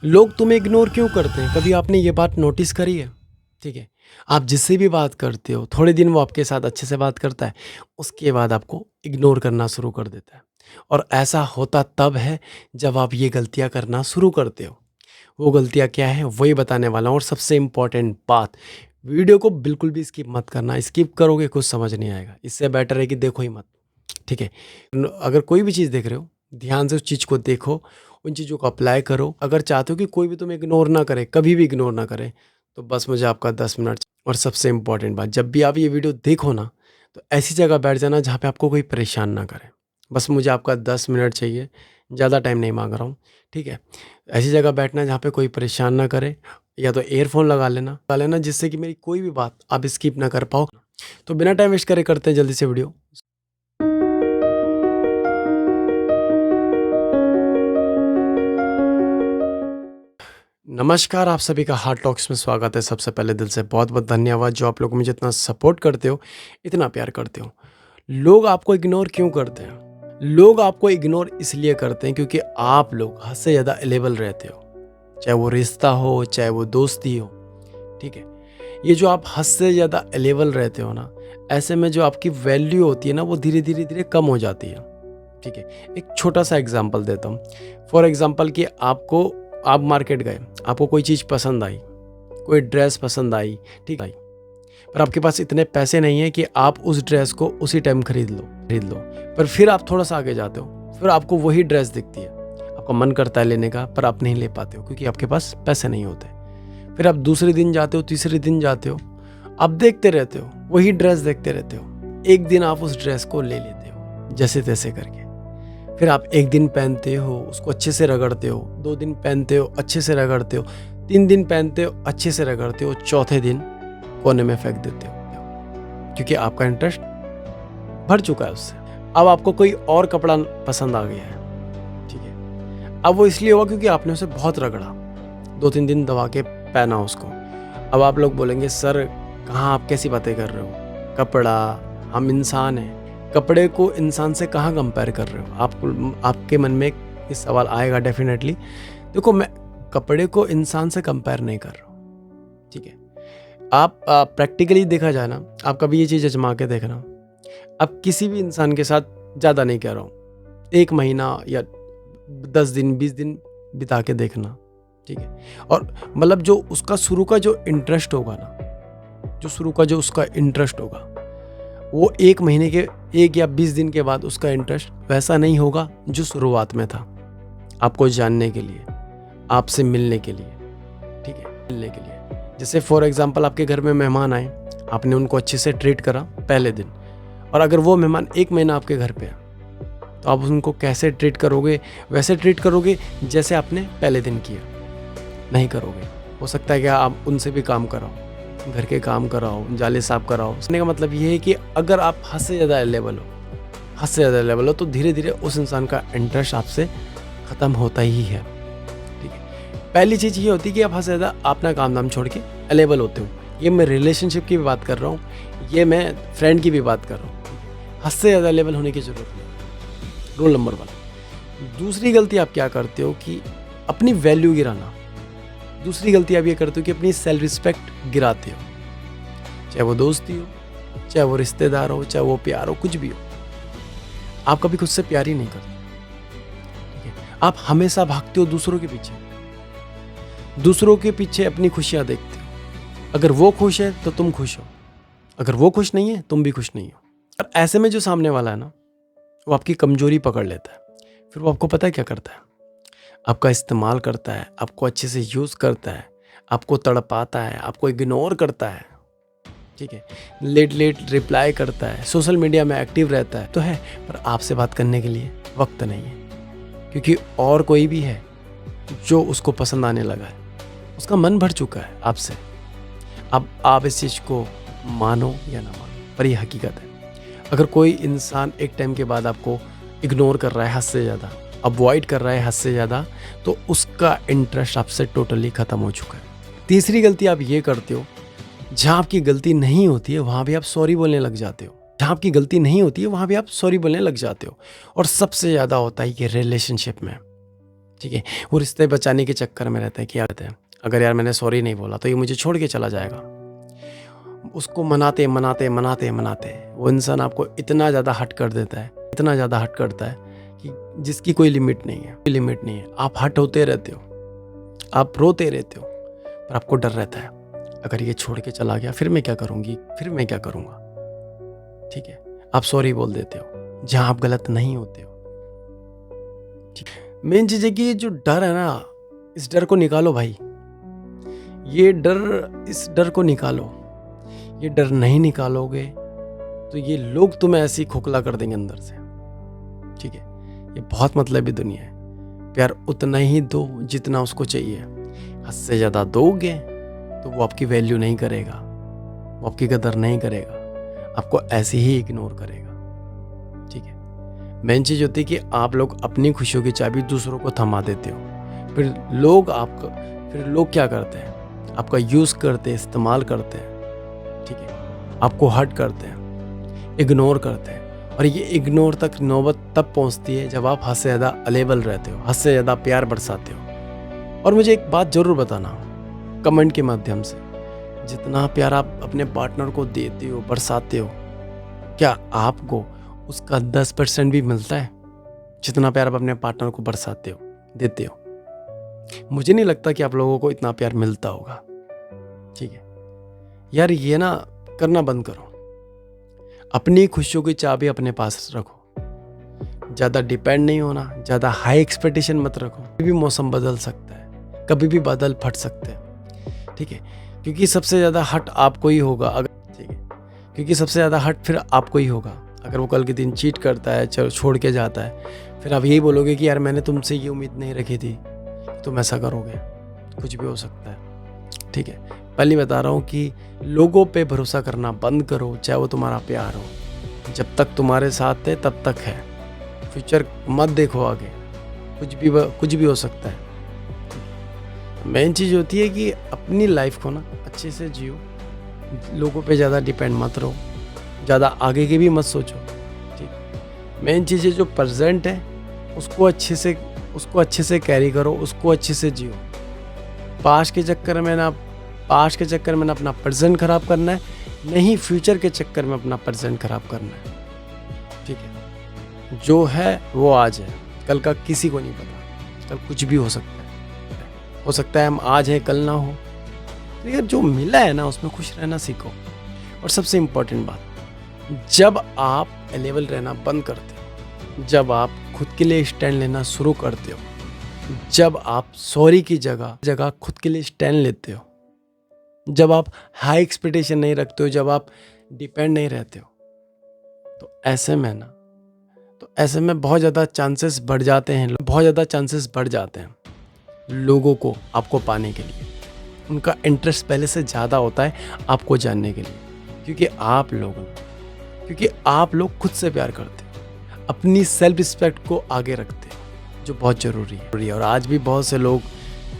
लोग तुम्हें इग्नोर क्यों करते हैं? कभी आपने ये बात नोटिस करी है? ठीक है, आप जिससे भी बात करते हो, थोड़े दिन वो आपके साथ अच्छे से बात करता है, उसके बाद आपको इग्नोर करना शुरू कर देता है। और ऐसा होता तब है जब आप ये गलतियाँ करना शुरू करते हो। वो गलतियाँ क्या हैं, वही बताने वाला हूँ। और सबसे इम्पोर्टेंट बात, वीडियो को बिल्कुल भी स्किप मत करना। स्किप करोगे कुछ समझ नहीं आएगा। इससे बेटर है कि देखो ही मत। ठीक है, अगर कोई भी चीज़ देख रहे हो, ध्यान से उस चीज़ को देखो, उन चीज़ों को अप्लाई करो। अगर चाहते हो कि कोई भी तुम्हें इग्नोर ना करे, कभी भी इग्नोर ना करे, तो बस मुझे आपका 10 मिनट। और सबसे इम्पोर्टेंट बात, जब भी आप ये वीडियो देखो ना, तो ऐसी जगह बैठ जाना जहाँ पे आपको कोई परेशान ना करे। बस मुझे आपका 10 मिनट चाहिए, ज़्यादा टाइम नहीं मांग रहा हूँ। ठीक है, ऐसी जगह बैठना जहाँ पे कोई परेशान ना करे, या तो ईयरफोन लगा लेना जिससे कि मेरी कोई भी बात आप स्किप ना कर पाओ। तो बिना टाइम वेस्ट करे करते हैं जल्दी से वीडियो। नमस्कार, आप सभी का हार्ट टॉक्स में स्वागत है। सबसे पहले दिल से बहुत बहुत धन्यवाद जो आप लोग मुझे इतना सपोर्ट करते हो, इतना प्यार करते हो। लोग आपको इग्नोर क्यों करते हैं? लोग आपको इग्नोर इसलिए करते हैं क्योंकि आप लोग हद से ज़्यादा अवेलेबल रहते हो, चाहे वो रिश्ता हो, चाहे वो दोस्ती हो। ठीक है, ये जो आप हद से ज़्यादा अवेलेबल रहते हो ना, ऐसे में जो आपकी वैल्यू होती है ना, वो धीरे धीरे धीरे कम हो जाती है। ठीक है, एक छोटा सा एग्जाम्पल देता हूँ। फॉर एग्जाम्पल कि आप मार्केट गए, आपको कोई चीज़ पसंद आई, कोई ड्रेस पसंद आई, ठीक आई, पर आपके पास इतने पैसे नहीं है कि आप उस ड्रेस को उसी टाइम खरीद लो। पर फिर आप थोड़ा सा आगे जाते हो, फिर आपको वही ड्रेस दिखती है, आपका मन करता है लेने का, पर आप नहीं ले पाते हो क्योंकि आपके पास पैसे नहीं होते। फिर आप दूसरे दिन जाते हो, तीसरे दिन जाते हो, आप देखते रहते हो, वही ड्रेस देखते रहते हो। एक दिन आप उस ड्रेस को ले लेते हो जैसे तैसे करके। फिर आप एक दिन पहनते हो, उसको अच्छे से रगड़ते हो, 2 दिन पहनते हो, अच्छे से रगड़ते हो, 3 दिन पहनते हो, अच्छे से रगड़ते हो, चौथे दिन कोने में फेंक देते हो क्योंकि आपका इंटरेस्ट भर चुका है उससे। अब आपको कोई और कपड़ा पसंद आ गया है। ठीक है, अब वो इसलिए हुआ क्योंकि आपने उसे बहुत रगड़ा, 2-3 दिन दबा के पहना उसको। अब आप लोग बोलेंगे, सर कहाँ आप कैसी बातें कर रहे हो? कपड़ा, हम इंसान हैं, कपड़े को इंसान से कहाँ कंपेयर कर रहे हो? आपके मन में ये सवाल आएगा डेफिनेटली। देखो, मैं कपड़े को इंसान से कंपेयर नहीं कर रहा हूँ। ठीक है, आप प्रैक्टिकली देखा जाए ना, आप कभी ये चीज़ आजमा के देखना। अब किसी भी इंसान के साथ, ज़्यादा नहीं कह रहा हूँ, 1 महीना या 10 दिन 20 दिन बिता के देखना। ठीक है, और मतलब जो उसका शुरू का जो इंटरेस्ट होगा ना, जो उसका इंटरेस्ट होगा, वो 1 महीने के 1 या 20 दिन के बाद उसका इंटरेस्ट वैसा नहीं होगा जो शुरुआत में था। आपको जानने के लिए, आपसे मिलने के लिए। ठीक है, मिलने के लिए। जैसे फॉर एग्जांपल आपके घर में मेहमान आए, आपने उनको अच्छे से ट्रीट करा पहले दिन, और अगर वो मेहमान 1 महीना आपके घर पे है, तो आप उनको कैसे ट्रीट करोगे? वैसे ट्रीट करोगे जैसे आपने पहले दिन किया? नहीं करोगे। हो सकता है कि आप उनसे भी काम कराओ, घर के काम कराओ, जाले साफ कराओ। कहने का मतलब ये है कि अगर आप हद से ज़्यादा अवेलेबल हो तो धीरे धीरे उस इंसान का इंटरेस्ट आपसे ख़त्म होता ही है। ठीक है, पहली चीज़ ये होती है कि आप हद से ज़्यादा अपना काम धाम छोड़ के अवेलेबल होते हो। ये मैं रिलेशनशिप की भी बात कर रहा हूँ, ये मैं फ्रेंड की भी बात कर रहा हूँ। हद से ज़्यादा अवेलेबल होने की ज़रूरत नहीं। Rule number 1। दूसरी गलती आप क्या करते हो कि अपनी वैल्यू गिराना। दूसरी गलती आप ये करते हो कि अपनी सेल्फ रिस्पेक्ट गिराते हो। चाहे वो दोस्ती हो, चाहे वो रिश्तेदार हो, चाहे वो प्यार हो, कुछ भी हो, आप कभी खुद से प्यार ही नहीं करते। ठीक है, आप हमेशा भागते हो दूसरों के पीछे अपनी खुशियां देखते हो। अगर वो खुश है तो तुम खुश हो, अगर वो खुश नहीं है तुम भी खुश नहीं हो। और ऐसे में जो सामने वाला है ना, वो आपकी कमजोरी पकड़ लेता है। फिर वो आपको पता है क्या करता है? आपका इस्तेमाल करता है, आपको अच्छे से यूज़ करता है, आपको तड़पाता है, आपको इग्नोर करता है। ठीक है, लेट रिप्लाई करता है, सोशल मीडिया में एक्टिव रहता है तो है, पर आपसे बात करने के लिए वक्त नहीं है क्योंकि और कोई भी है जो उसको पसंद आने लगा है, उसका मन भर चुका है आपसे। अब आप इस चीज़ को मानो या ना मानो, पर यह हकीकत है। अगर कोई इंसान एक टाइम के बाद आपको इग्नोर कर रहा है हद से ज़्यादा, अवॉइड कर रहा है हद से ज़्यादा, तो उसका इंटरेस्ट आपसे टोटली ख़त्म हो चुका है। तीसरी गलती आप ये करते हो, जहाँ आपकी गलती नहीं होती है वहाँ भी आप सॉरी बोलने लग जाते हो। जहाँ आपकी गलती नहीं होती है वहाँ भी आप सॉरी बोलने लग जाते हो। और सबसे ज़्यादा होता है कि रिलेशनशिप में, ठीक है। वो रिश्ते बचाने के चक्कर में रहता है कि यार अगर यार मैंने सॉरी नहीं बोला तो ये मुझे छोड़ के चला जाएगा। उसको मनाते मनाते मनाते मनाते वो इंसान आपको इतना ज़्यादा हर्ट कर देता है, इतना ज़्यादा हर्ट करता है कि जिसकी कोई लिमिट नहीं है, कोई लिमिट नहीं है। आप हर्ट होते रहते हो, आप रोते रहते हो, पर आपको डर रहता है अगर ये छोड़ के चला गया फिर मैं क्या करूँगी, फिर मैं क्या करूँगा। ठीक है, आप सॉरी बोल देते हो जहाँ आप गलत नहीं होते हो। ठीक, मेन चीज़ है कि ये जो डर है ना, इस डर को निकालो भाई। ये डर, इस डर को निकालो। ये डर नहीं निकालोगे तो ये लोग तुम्हें ऐसे ही खोखला कर देंगे अंदर से। ठीक है, ये बहुत मतलबी दुनिया है। प्यार उतना ही दो जितना उसको चाहिए। हद से ज़्यादा दोगे तो वो आपकी वैल्यू नहीं करेगा, वो आपकी कदर नहीं करेगा, आपको ऐसे ही इग्नोर करेगा। ठीक है, मेन चीज़ होती है कि आप लोग अपनी खुशियों की चाबी दूसरों को थमा देते हो। फिर लोग क्या करते हैं, आपका यूज़ करते हैं, इस्तेमाल करते हैं। ठीक है, आपको हर्ट करते हैं, इग्नोर करते हैं। और ये इग्नोर तक नौबत तब पहुंचती है जब आप हद से ज़्यादा अलेबल रहते हो, हद से ज़्यादा प्यार बरसाते हो। और मुझे एक बात ज़रूर बताना कमेंट के माध्यम से, जितना प्यार आप अपने पार्टनर को देते हो, बरसाते हो, क्या आपको उसका 10% भी मिलता है? जितना प्यार आप अपने पार्टनर को बरसाते हो, देते हो, मुझे नहीं लगता कि आप लोगों को इतना प्यार मिलता होगा। ठीक है यार, ये ना करना बंद करो। अपनी खुशियों की चाबी अपने पास रखो। ज़्यादा डिपेंड नहीं होना, ज़्यादा हाई एक्सपेक्टेशन मत रखो। कभी भी मौसम बदल सकता है, कभी भी बादल फट सकते हैं। ठीक है, क्योंकि सबसे ज़्यादा हर्ट आपको ही होगा अगर, ठीक है, क्योंकि सबसे ज़्यादा हर्ट फिर आपको ही होगा अगर वो कल के दिन चीट करता है, छोड़ के जाता है। फिर आप यही बोलोगे कि यार मैंने तुमसे ये उम्मीद नहीं रखी थी, तुम ऐसा करोगे। कुछ भी हो सकता है। ठीक है, पहले बता रहा हूँ कि लोगों पे भरोसा करना बंद करो, चाहे वो तुम्हारा प्यार हो। जब तक तुम्हारे साथ है तब तक है। फ्यूचर मत देखो आगे, कुछ भी हो सकता है। मेन चीज़ होती है कि अपनी लाइफ को ना अच्छे से जियो, लोगों पे ज़्यादा डिपेंड मत रहो, ज़्यादा आगे की भी मत सोचो। ठीक, मेन चीज़ है जो प्रेजेंट है उसको अच्छे से कैरी करो, उसको अच्छे से जियो। पास्ट के चक्कर में ना अपना प्रेजेंट खराब करना है, नहीं फ्यूचर के चक्कर में अपना प्रेजेंट खराब करना है। ठीक है, जो है वो आज है, कल का किसी को नहीं पता। कल कुछ भी हो सकता है हम आज हैं कल ना हो। तो यार जो मिला है ना उसमें खुश रहना सीखो। और सबसे इम्पोर्टेंट बात, जब आप अवेलेबल रहना बंद करते हो, जब आप खुद के लिए स्टैंड लेना शुरू करते हो, जब आप सॉरी की जगह खुद के लिए स्टैंड लेते हो, जब आप हाई एक्सपेक्टेशन नहीं रखते हो, जब आप डिपेंड नहीं रहते हो, तो ऐसे में बहुत ज़्यादा चांसेस बढ़ जाते हैं लोगों को आपको पाने के लिए। उनका इंटरेस्ट पहले से ज़्यादा होता है आपको जानने के लिए, क्योंकि आप लोग खुद से प्यार करते हो, अपनी सेल्फ रिस्पेक्ट को आगे रखते हो, जो बहुत ज़रूरी है। और आज भी बहुत से लोग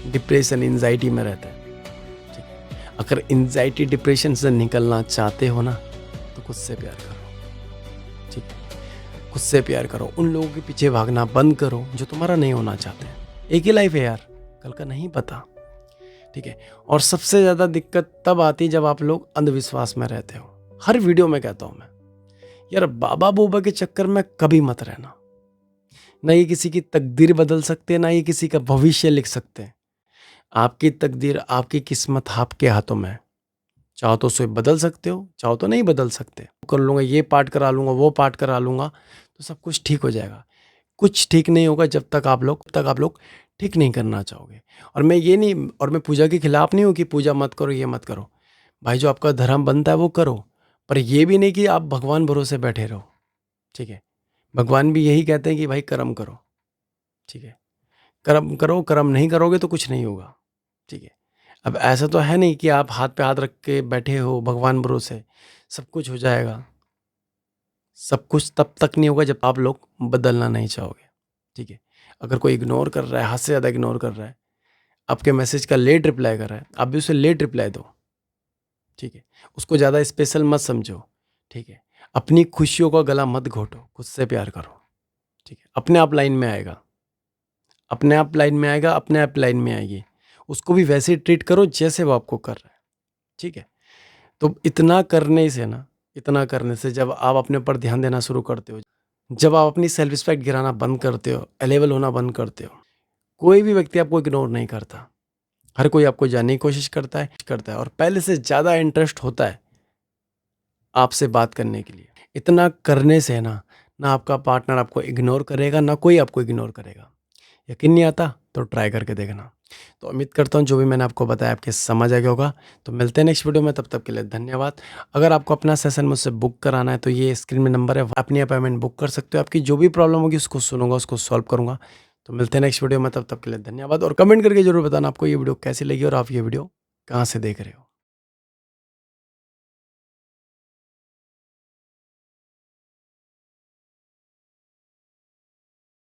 डिप्रेशन, एंजाइटी में रहते हैं। ठीक है, अगर एंजाइटी, डिप्रेशन से निकलना चाहते हो ना तो खुद से प्यार करो। ठीक है, खुद से प्यार करो। उन लोगों के पीछे भागना बंद करो जो तुम्हारा नहीं होना चाहते। एक ही लाइफ है यार, कल का नहीं पता। ठीक है, और सबसे ज़्यादा दिक्कत तब आती है जब आप लोग अंधविश्वास में रहते हो। हर वीडियो में कहता हूँ मैं, यार बाबा बूबा के चक्कर में कभी मत रहना। ना ये किसी की तकदीर बदल सकते, ना ये किसी का भविष्य लिख सकते। आपकी तकदीर, आपकी किस्मत आपके हाथों में है। चाहो तो उसे बदल सकते हो, चाहो तो नहीं बदल सकते। कर लूँगा, ये पार्ट करा लूँगा, वो पार्ट करा लूँगा तो सब कुछ ठीक हो जाएगा। कुछ ठीक नहीं होगा जब तक आप लोग ठीक नहीं करना चाहोगे। और मैं पूजा के खिलाफ नहीं हूँ कि पूजा मत करो, ये मत करो। भाई जो आपका धर्म बनता है वो करो, पर ये भी नहीं कि आप भगवान भरोसे बैठे रहो। ठीक है, भगवान भी यही कहते हैं कि भाई कर्म करो। ठीक है, कर्म करो, कर्म नहीं करोगे तो कुछ नहीं होगा। ठीक है, अब ऐसा तो है नहीं कि आप हाथ पे हाथ रख के बैठे हो भगवान भरोसे सब कुछ हो जाएगा। सब कुछ तब तक नहीं होगा जब आप लोग बदलना नहीं चाहोगे। ठीक है, अगर कोई इग्नोर कर रहा है, हद से ज़्यादा इग्नोर कर रहा है, आपके मैसेज का लेट रिप्लाई कर रहा है, आप भी उसे लेट रिप्लाई दो। ठीक है, उसको ज़्यादा स्पेशल मत समझो। ठीक है, अपनी खुशियों का गला मत घोटो, खुद से प्यार करो। ठीक है, अपने आप लाइन में आएगा। अपने आप लाइन में आएगा, अपने आप लाइन में आएगी। उसको भी वैसे ही ट्रीट करो जैसे वो आपको कर रहा है, ठीक है? तो इतना करने से ना, इतना करने से जब आप अपने ऊपर ध्यान देना शुरू करते हो, जब आप अपनी सेल्फ रिस्पेक्ट गिराना बंद करते हो, अवेलेबल होना बंद करते हो, कोई भी व्यक्ति आपको इग्नोर नहीं करता। हर कोई आपको जानने की कोशिश करता है और पहले से ज़्यादा इंटरेस्ट होता है आपसे बात करने के लिए। इतना करने से ना आपका पार्टनर आपको इग्नोर करेगा, ना कोई आपको इग्नोर करेगा। यकीन नहीं आता तो ट्राई करके देखना। तो उम्मीद करता हूँ जो भी मैंने आपको बताया आपके समझ आ गया होगा। तो मिलते हैं नेक्स्ट वीडियो में, तब तक के लिए धन्यवाद। अगर आपको अपना सेशन मुझसे बुक कराना है तो ये स्क्रीन में नंबर है, अपनी अपॉइंटमेंट बुक कर सकते हो। आपकी जो भी प्रॉब्लम होगी उसको सुनूंगा, उसको सॉल्व करूँगा। तो मिलते हैं नेक्स्ट वीडियो में, तब तक के लिए धन्यवाद। और कमेंट करके जरूर बताना आपको ये वीडियो कैसी लगी और आप ये वीडियो कहाँ से देख रहे हो।